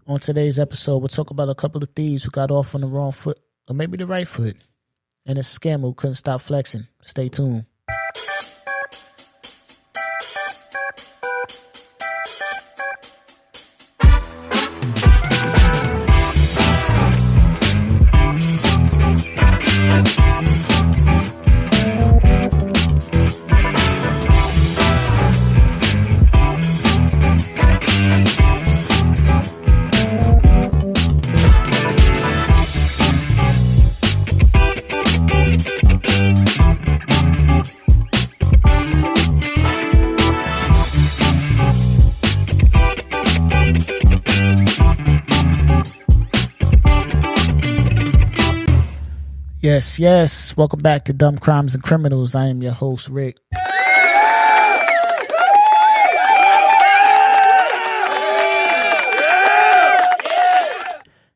On today's episode, we'll talk about a couple of thieves who got off on the wrong foot, or maybe the right foot, and a scammer who couldn't stop flexing. Stay tuned. Yes. Welcome back to Dumb Crimes and Criminals. I am your host, Rick.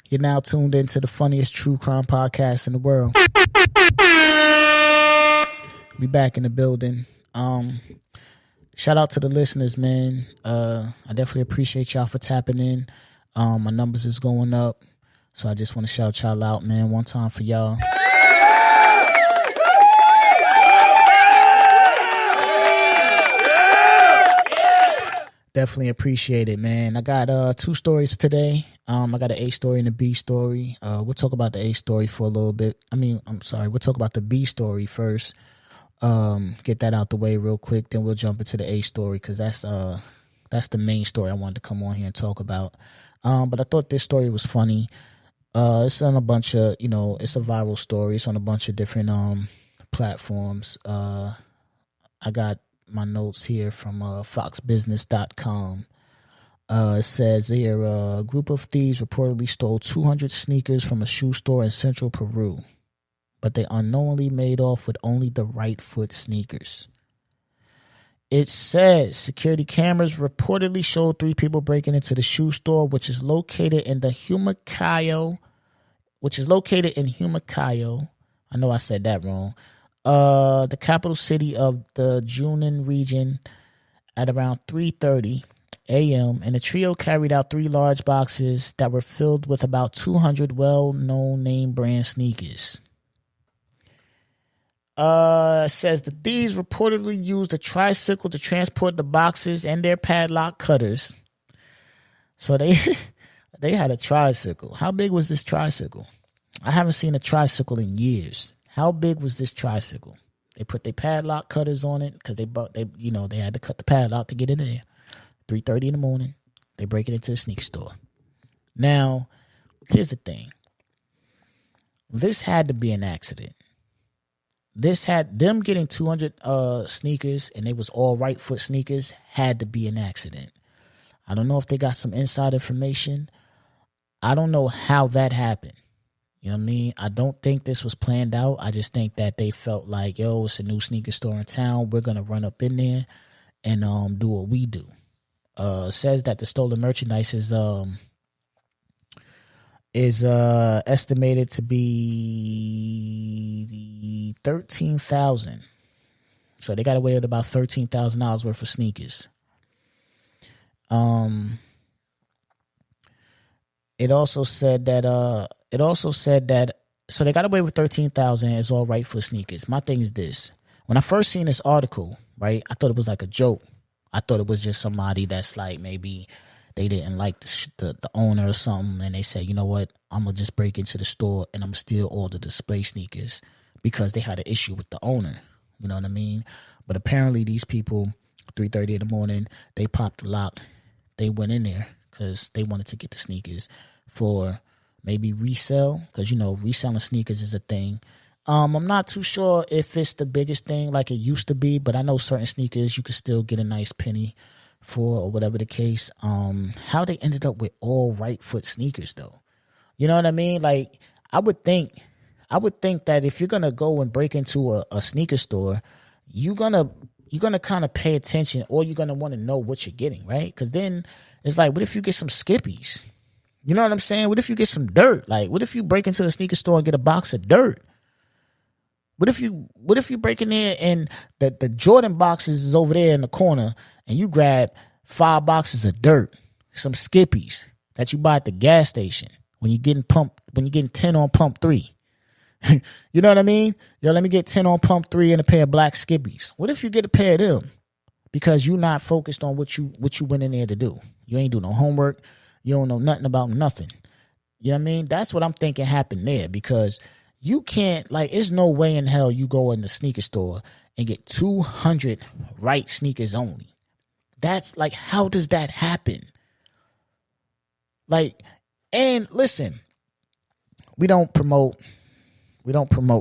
You're now tuned into the funniest true crime podcast in the world. We back in the building. Shout out to the listeners, man. I definitely appreciate y'all for tapping in. My numbers is going up, so I just want to shout y'all out, man. One time for y'all. Definitely appreciate it, man. I got two stories today. I got an A story and a B story. We'll talk about the A story for a little bit. We'll talk about the B story first. Get that out the way real quick. Then we'll jump into the A story because that's the main story I wanted to come on here and talk about. But I thought this story was funny. It's on a bunch of, it's a viral story. It's on a bunch of different platforms. I got my notes here from foxbusiness.com. It says here, a group of thieves reportedly stole 200 sneakers from a shoe store in central Peru, but they unknowingly made off with only the right foot sneakers. It says security cameras reportedly showed three people breaking into the shoe store, which is located in Humacao. I know I said that wrong. The capital city of the Junin region at around 3:30 a.m. and the trio carried out three large boxes that were filled with about 200 well-known name brand sneakers. It says the thieves reportedly used a tricycle to transport the boxes and their padlock cutters. So they had a tricycle. How big was this tricycle? I haven't seen a tricycle in years. How big was this tricycle? They put their padlock cutters on it because they had to cut the padlock to get in there. 3:30 in the morning, they break it into a sneaker store. Now, here's the thing. This had to be an accident. Them getting 200 sneakers and they was all right foot sneakers had to be an accident. I don't know if they got some inside information. I don't know how that happened. You know what I mean? I don't think this was planned out. I just think that they felt like, yo, it's a new sneaker store in town. We're going to run up in there and do what we do. It says that the stolen merchandise is estimated to be $13,000. So they got away with about $13,000 worth of sneakers. It also said that so they got away with $13,000. It's all right for sneakers. My thing is this: when I first seen this article, right, I thought it was like a joke. I thought it was just somebody that's like maybe they didn't like the owner or something, and they said, you know what, I'm gonna just break into the store and I'm steal all the display sneakers because they had an issue with the owner. You know what I mean? But apparently these people, 3:30 in the morning, they popped the lock. They went in there because they wanted to get the sneakers for maybe resell, because reselling sneakers is a thing. I'm not too sure if it's the biggest thing like it used to be, but I know certain sneakers you could still get a nice penny for, or whatever the case. How they ended up with all right foot sneakers though, you know what I mean? Like I would think that if you're gonna go and break into a sneaker store, you're gonna kind of pay attention, or you're gonna want to know what you're getting, right? Because then it's like, what if you get some Skippies? You know what I'm saying? What if you get some dirt? Like, what if you break into the sneaker store and get a box of dirt? What if you break in there and the Jordan boxes is over there in the corner and you grab 5 boxes of dirt, some Skippies? that you buy at the gas station when you're getting 10 on pump 3. You know what I mean? Yo, let me get 10 on pump 3 and a pair of black skibbies. What if you get a pair of them? Because you're not focused on what you went in there to do. You ain't do no homework. You don't know nothing about nothing. You know what I mean? That's what I'm thinking happened there, because you can't, like, there's no way in hell you go in the sneaker store and get 200 right sneakers only. That's like, how does that happen? Like, and listen, we don't promote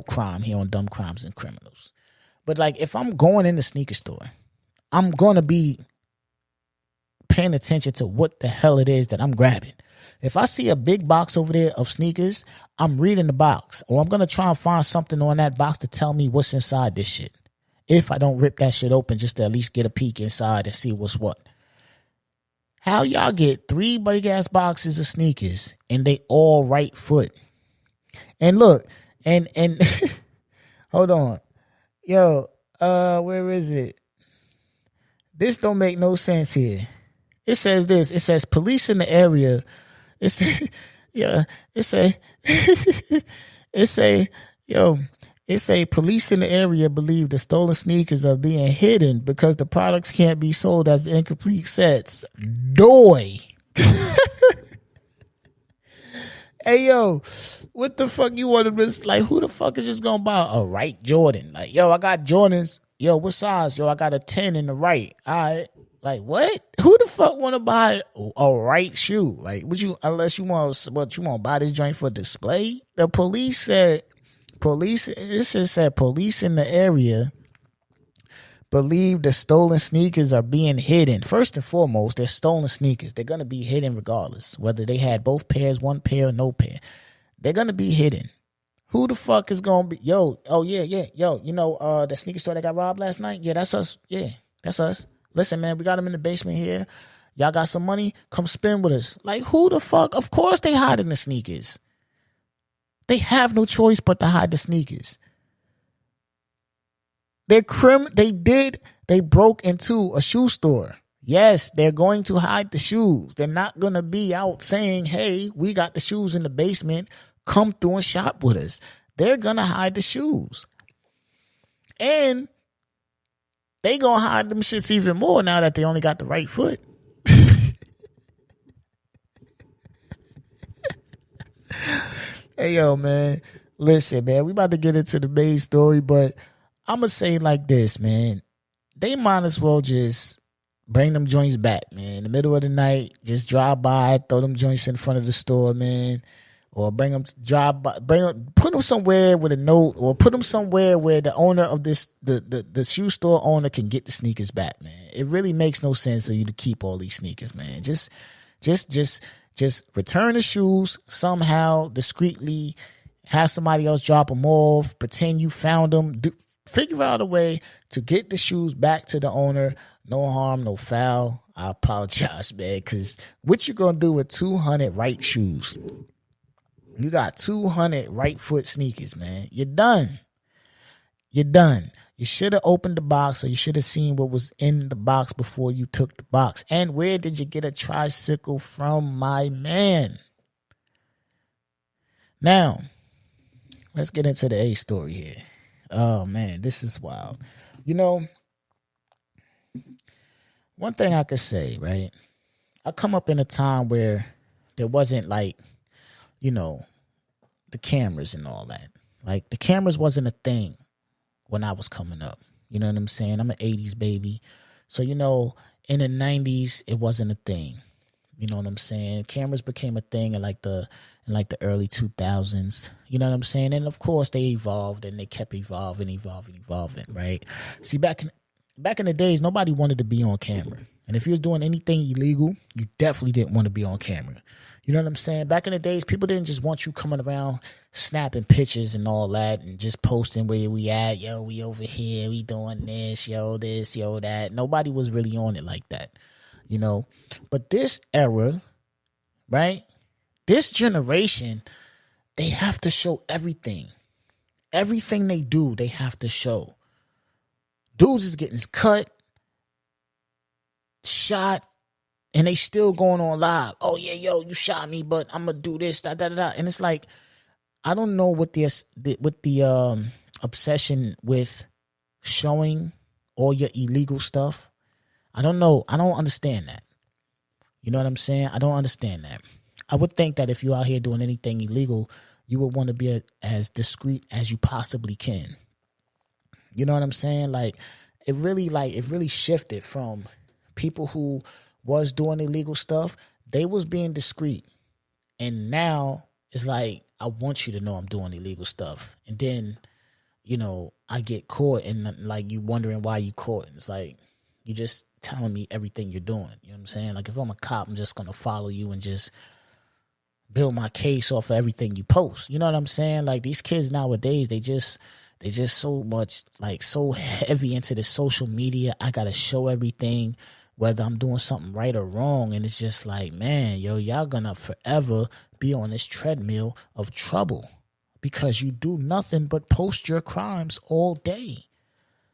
crime here on Dumb Crimes and Criminals. But like, if I'm going in the sneaker store, I'm going to be paying attention to what the hell it is that I'm grabbing. If I see a big box over there of sneakers, I'm reading the box, or I'm going to try and find something on that box to tell me what's inside this shit. If I don't rip that shit open, just to at least get a peek inside and see what's what. How y'all get 3 big ass boxes of sneakers and they all right foot? And look, and hold on. Yo, where is it? This don't make no sense here. It says this. It says police in the area. It say, yeah. It say, police in the area believe the stolen sneakers are being hidden because the products can't be sold as incomplete sets. Doy. Hey, yo, what the fuck you want to, like, who the fuck is just gonna buy a right Jordan? Like, yo, I got Jordans. Yo, what size? Yo, I got a 10 in the right. All right. Like, what? Who the fuck want to buy a right shoe? Like, unless you want to buy this joint for display? The police said, it said police in the area believe the stolen sneakers are being hidden. First and foremost, they're stolen sneakers. They're going to be hidden regardless, whether they had both pairs, one pair, or no pair. They're going to be hidden. Who the fuck is going to be? Yo, oh, yeah. Yo, you know the sneaker store that got robbed last night? Yeah, that's us. Yeah, that's us. Listen, man, we got them in the basement here. Y'all got some money? Come spend with us. Like, who the fuck? Of course they hiding the sneakers. They have no choice but to hide the sneakers. They broke into a shoe store. Yes, they're going to hide the shoes. They're not going to be out saying, hey, we got the shoes in the basement. Come through and shop with us. They're going to hide the shoes. And they going to hide them shits even more now that they only got the right foot. Hey, yo, man. Listen, man, we about to get into the main story, but I'm going to say it like this, man. They might as well just bring them joints back, man. In the middle of the night, just drive by, throw them joints in front of the store, man. Or put them somewhere with a note, or put them somewhere where the owner of the shoe store owner can get the sneakers back, man. It really makes no sense for you to keep all these sneakers, man. Just return the shoes somehow discreetly, have somebody else drop them off, pretend you found them, figure out a way to get the shoes back to the owner. No harm, no foul. I apologize, man, because what you gonna do with 200 right shoes? You got 200 right foot sneakers, man. You're done. You're done. You should have opened the box, or you should have seen what was in the box before you took the box. And where did you get a tricycle from, my man? Now, let's get into the A story here. Oh, man, this is wild. You know, one thing I could say, right? I come up in a time where there wasn't, like, you know, the cameras and all that. Like, the cameras wasn't a thing when I was coming up. You know what I'm saying? I'm an 80s baby. So, you know, in the 90s, it wasn't a thing. You know what I'm saying? Cameras became a thing in like the early 2000s. You know what I'm saying? And of course, they evolved, and they kept evolving, right? See, back in the days, nobody wanted to be on camera. And if you was doing anything illegal, you definitely didn't want to be on camera. You know what I'm saying? Back in the days, people didn't just want you coming around snapping pictures and all that and just posting where we at. Yo, we over here. We doing this, yo, that. Nobody was really on it like that, you know. But this era, right? This generation, they have to show everything. Everything they do, they have to show. Dudes is getting cut, shot, And they still going on live. Oh yeah, yo, you shot me, but I'm gonna do this, da da da da. And it's like, I don't know what the obsession with showing all your illegal stuff. I don't know. I don't understand that. You know what I'm saying? I don't understand that. I would think that if you're out here doing anything illegal, you would want to be as discreet as you possibly can. You know what I'm saying? It really shifted from people who was doing illegal stuff. They was being discreet. And now it's like, I want you to know I'm doing illegal stuff. And then, I get caught and like you wondering why you caught. It's like, you just telling me everything you're doing. You know what I'm saying? Like if I'm a cop, I'm just going to follow you and just build my case off of everything you post. You know what I'm saying? Like these kids nowadays, they just so much, like so heavy into the social media. I got to show everything, whether I'm doing something right or wrong. And it's just like, man, y'all gonna forever be on this treadmill of trouble because you do nothing but post your crimes all day.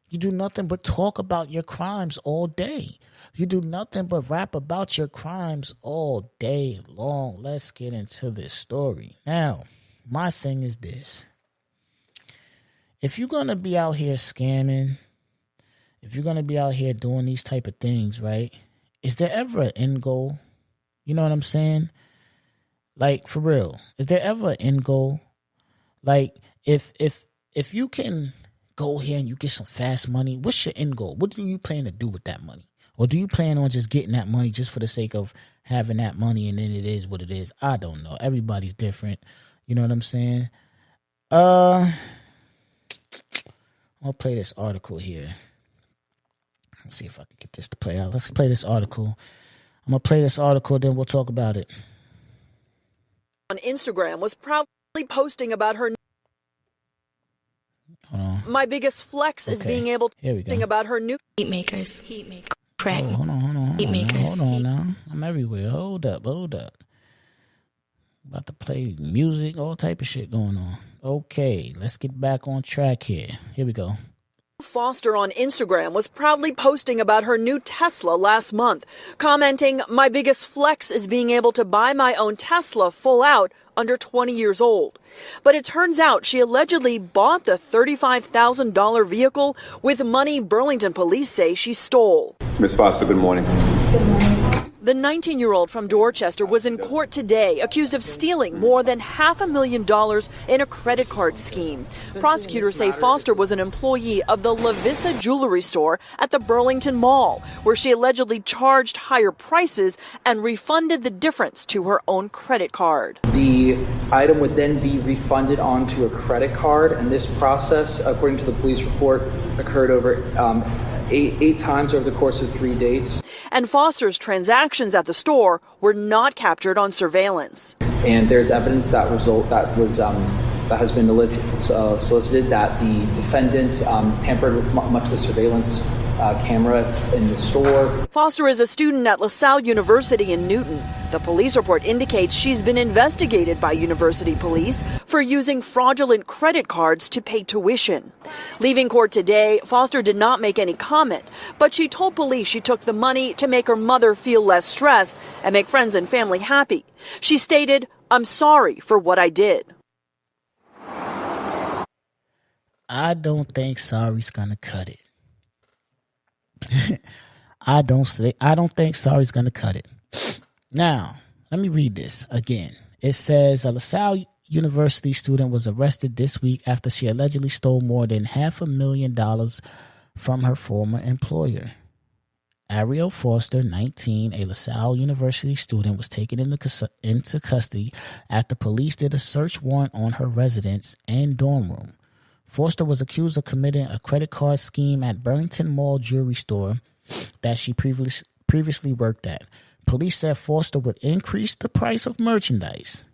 You do nothing but talk about your crimes all day. You do nothing but rap about your crimes all day long. Let's get into this story. Now, my thing is this. If you're going to be out here scamming, if you're going to be out here doing these type of things, right, is there ever an end goal? You know what I'm saying? Like, for real, is there ever an end goal? Like, if you can go here and you get some fast money, what's your end goal? What do you plan to do with that money? Or do you plan on just getting that money just for the sake of having that money and then it is what it is? I don't know. Everybody's different. You know what I'm saying? I'm going to play this article here. Let's see if I can get this to play out. Let's play this article. I'm going to play this article, then we'll talk about it. On Instagram was proudly posting about her. My biggest flex is being able to sing about her new heat makers. Crack. Oh, hold on. Heat makers. Hold on now. I'm everywhere. Hold up. About to play music, all type of shit going on. Okay, let's get back on track here. Here we go. Foster on Instagram was proudly posting about her new Tesla last month, commenting, "My biggest flex is being able to buy my own Tesla full out under 20 years old." But it turns out she allegedly bought the $35,000 vehicle with money Burlington police say she stole. Ms. Foster, good morning. Good morning. The 19-year-old from Dorchester was in court today accused of stealing more than $500,000 in a credit card scheme. Prosecutors say Foster was an employee of the LaVissa jewelry store at the Burlington Mall, where she allegedly charged higher prices and refunded the difference to her own credit card. The item would then be refunded onto a credit card, and this process, according to the police report, occurred over eight times over the course of 3 dates. And Foster's transactions at the store were not captured on surveillance. And there's evidence that has been solicited that the defendant tampered with much of the surveillance camera in the store. Foster is a student at LaSalle University in Newton. The police report indicates she's been investigated by university police for using fraudulent credit cards to pay tuition. Leaving court today, Foster did not make any comment, but she told police she took the money to make her mother feel less stressed and make friends and family happy. She stated, "I'm sorry for what I did." I don't think sorry's gonna cut it. I don't think sorry's gonna cut it. Now, let me read this again. It says a LaSalle University student was arrested this week after she allegedly stole more than $500,000 from her former employer. Ariel Foster, 19, a LaSalle University student, was taken into custody after police did a search warrant on her residence and dorm room. Foster was accused of committing a credit card scheme at Burlington Mall jewelry store that she previously worked at. Police said Foster would increase the price of merchandise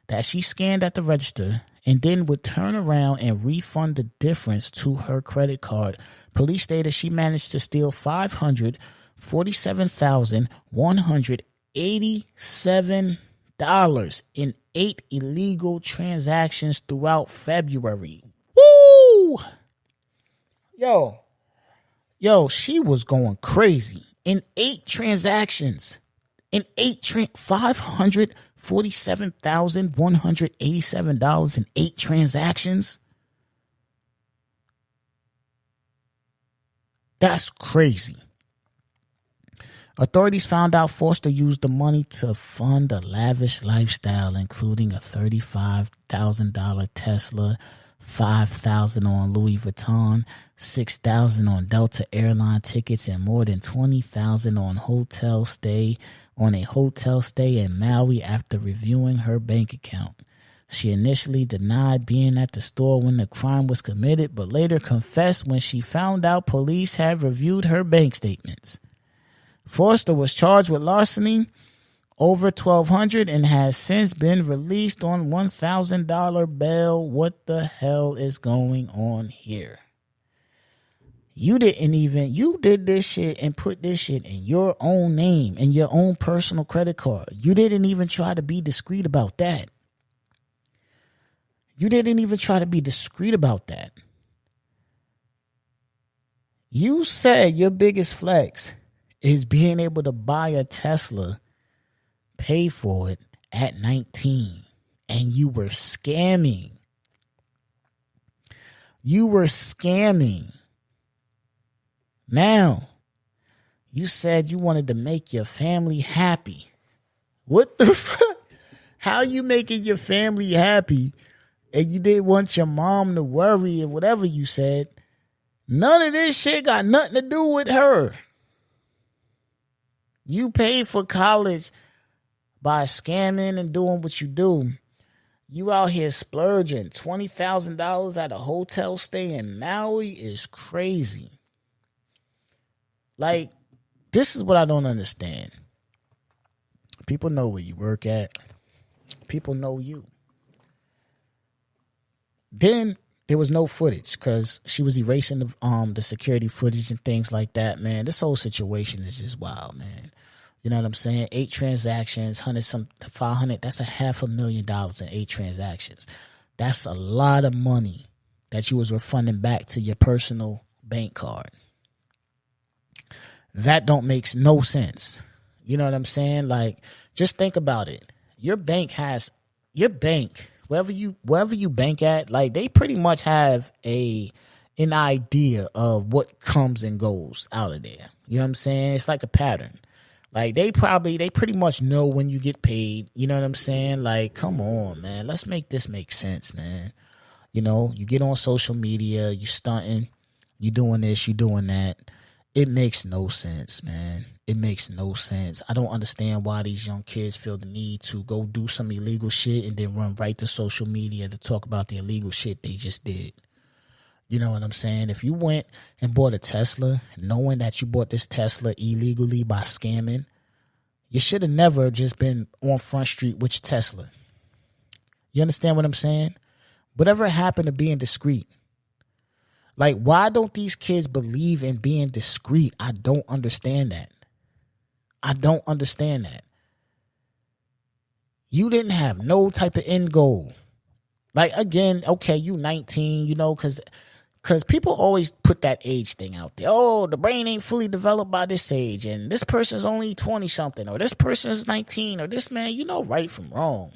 that she scanned at the register and then would turn around and refund the difference to her credit card. Police stated she managed to steal $547,187 in 8 illegal transactions throughout February. Woo! Yo, she was going crazy in 8 transactions. in $547,187 in 8 transactions. That's crazy. Authorities found out Foster used the money to fund a lavish lifestyle, including a $35,000 Tesla, $5,000 on Louis Vuitton, $6,000 on Delta airline tickets, and more than $20,000 on a hotel stay in Maui after reviewing her bank account. She initially denied being at the store when the crime was committed, but later confessed when she found out police had reviewed her bank statements. Forster was charged with larceny over $1,200 and has since been released on $1,000 bail. What the hell is going on here? You did this shit and put this shit in your own name and your own personal credit card. You didn't even try to be discreet about that. You said your biggest flex is being able to buy a Tesla, pay for it at 19, and you were scamming. Now, you said you wanted to make your family happy. What the fuck? How you making your family happy and you didn't want your mom to worry or whatever you said? None of this shit got nothing to do with her. You paid for college by scamming and doing what you do. You out here splurging. $20,000 at a hotel stay in Maui is crazy. Like, this is what I don't understand. People know where you work at. People know you. Then there was no footage because she was erasing the security footage and things like that, man. This whole situation is just wild, man. You know what I'm saying? 8 transactions, 500. That's $500,000 in 8 transactions. That's a lot of money that you was refunding back to your personal bank card. That don't make no sense. You know what I'm saying? Like, just think about it. Your bank, wherever you bank at, like, they pretty much have an idea of what comes and goes out of there. You know what I'm saying? It's like a pattern. Like, they pretty much know when you get paid. You know what I'm saying? Like, come on, man. Let's make this make sense, man. You know, you get on social media, you stunting, you doing this, you doing that. It makes no sense, man. It makes no sense. I don't understand why these young kids feel the need to go do some illegal shit and then run right to social media to talk about the illegal shit they just did. You know what I'm saying? If you went and bought a Tesla, knowing that you bought this Tesla illegally by scamming, you should have never just been on Front Street with your Tesla. You understand what I'm saying? Whatever happened to being discreet? Like, why don't these kids believe in being discreet? I don't understand that. You didn't have no type of end goal. Like, again, okay, you 19, you know, because people always put that age thing out there. Oh, the brain ain't fully developed by this age, and this person's only 20-something, or this person's 19, or this man, you know right from wrong.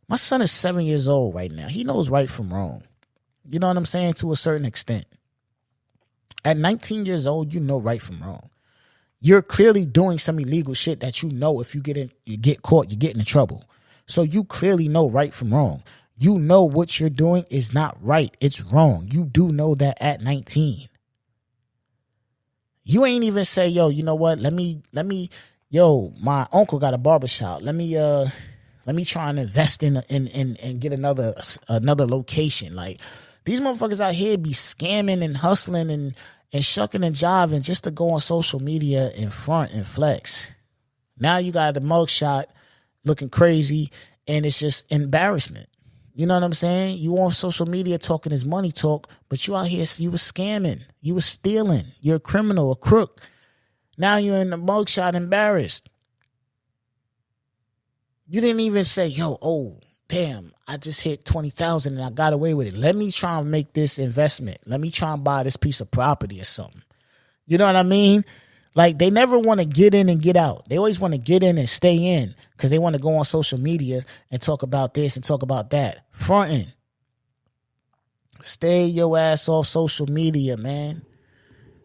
My son is 7 years old right now. He knows right from wrong. You know what I'm saying? To a certain extent. At 19 years old, you know right from wrong. You're clearly doing some illegal shit that you know if you get caught, you get into trouble. So you clearly know right from wrong. You know what you're doing is not right. It's wrong. You do know that at 19. You ain't even say, yo, you know what? Let me, my uncle got a barbershop. Let me try and invest in and get another location. Like, these motherfuckers out here be scamming and hustling and shucking and jiving just to go on social media in front and flex. Now you got the mugshot looking crazy and it's just embarrassment. You know what I'm saying? You on social media talking this money talk, but you out here, you was scamming. You was stealing. You're a criminal, a crook. Now you're in the mugshot embarrassed. You didn't even say, yo, oh, damn, I just hit 20,000 and I got away with it. Let me try and make this investment. Let me try and buy this piece of property or something. You know what I mean? Like, they never want to get in and get out. They always want to get in and stay in because they want to go on social media and talk about this and talk about that. Fronting. Stay your ass off social media, man.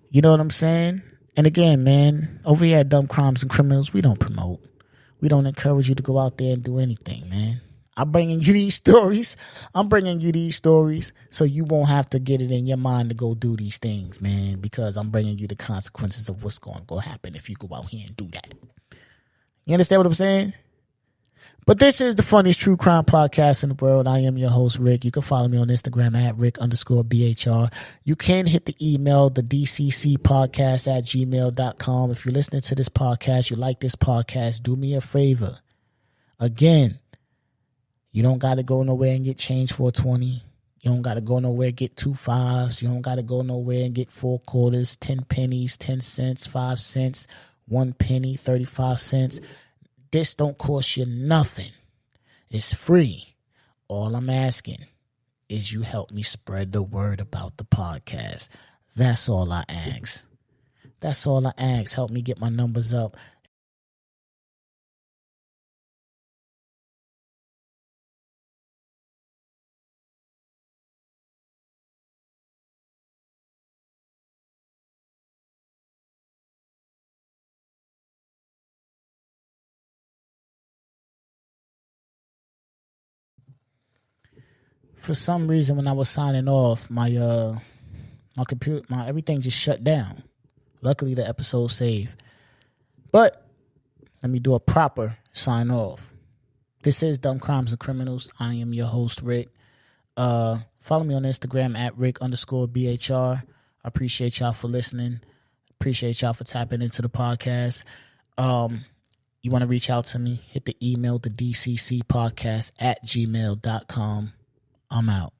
You know what I'm saying? And again, man, over here at Dumb Crimes and Criminals, we don't promote. We don't encourage you to go out there and do anything, man. I'm bringing you these stories. So you won't have to get it in your mind to go do these things, man, because I'm bringing you the consequences of what's going to go happen if you go out here and do that. You understand what I'm saying? But this is the funniest true crime podcast in the world. I am your host, Rick. You can follow me on Instagram at Rick_BHR. You can hit the email, thedccpodcast@gmail.com. If you're listening to this podcast, you like this podcast, do me a favor. Again, you don't got to go nowhere and get change for a 20. You don't got to go nowhere and get 2 5s. You don't got to go nowhere and get 4 quarters, 10 pennies, 10 cents, 5 cents, 1 penny, 35 cents. This don't cost you nothing. It's free. All I'm asking is you help me spread the word about the podcast. That's all I ask. Help me get my numbers up. For some reason, when I was signing off, my computer, everything just shut down. Luckily, the episode saved. But let me do a proper sign off. This is Dumb Crimes and Criminals. I am your host, Rick. Follow me on Instagram at Rick_BHR. I appreciate y'all for listening. Appreciate y'all for tapping into the podcast. You want to reach out to me, hit the email, thedccpodcast@gmail.com. I'm out.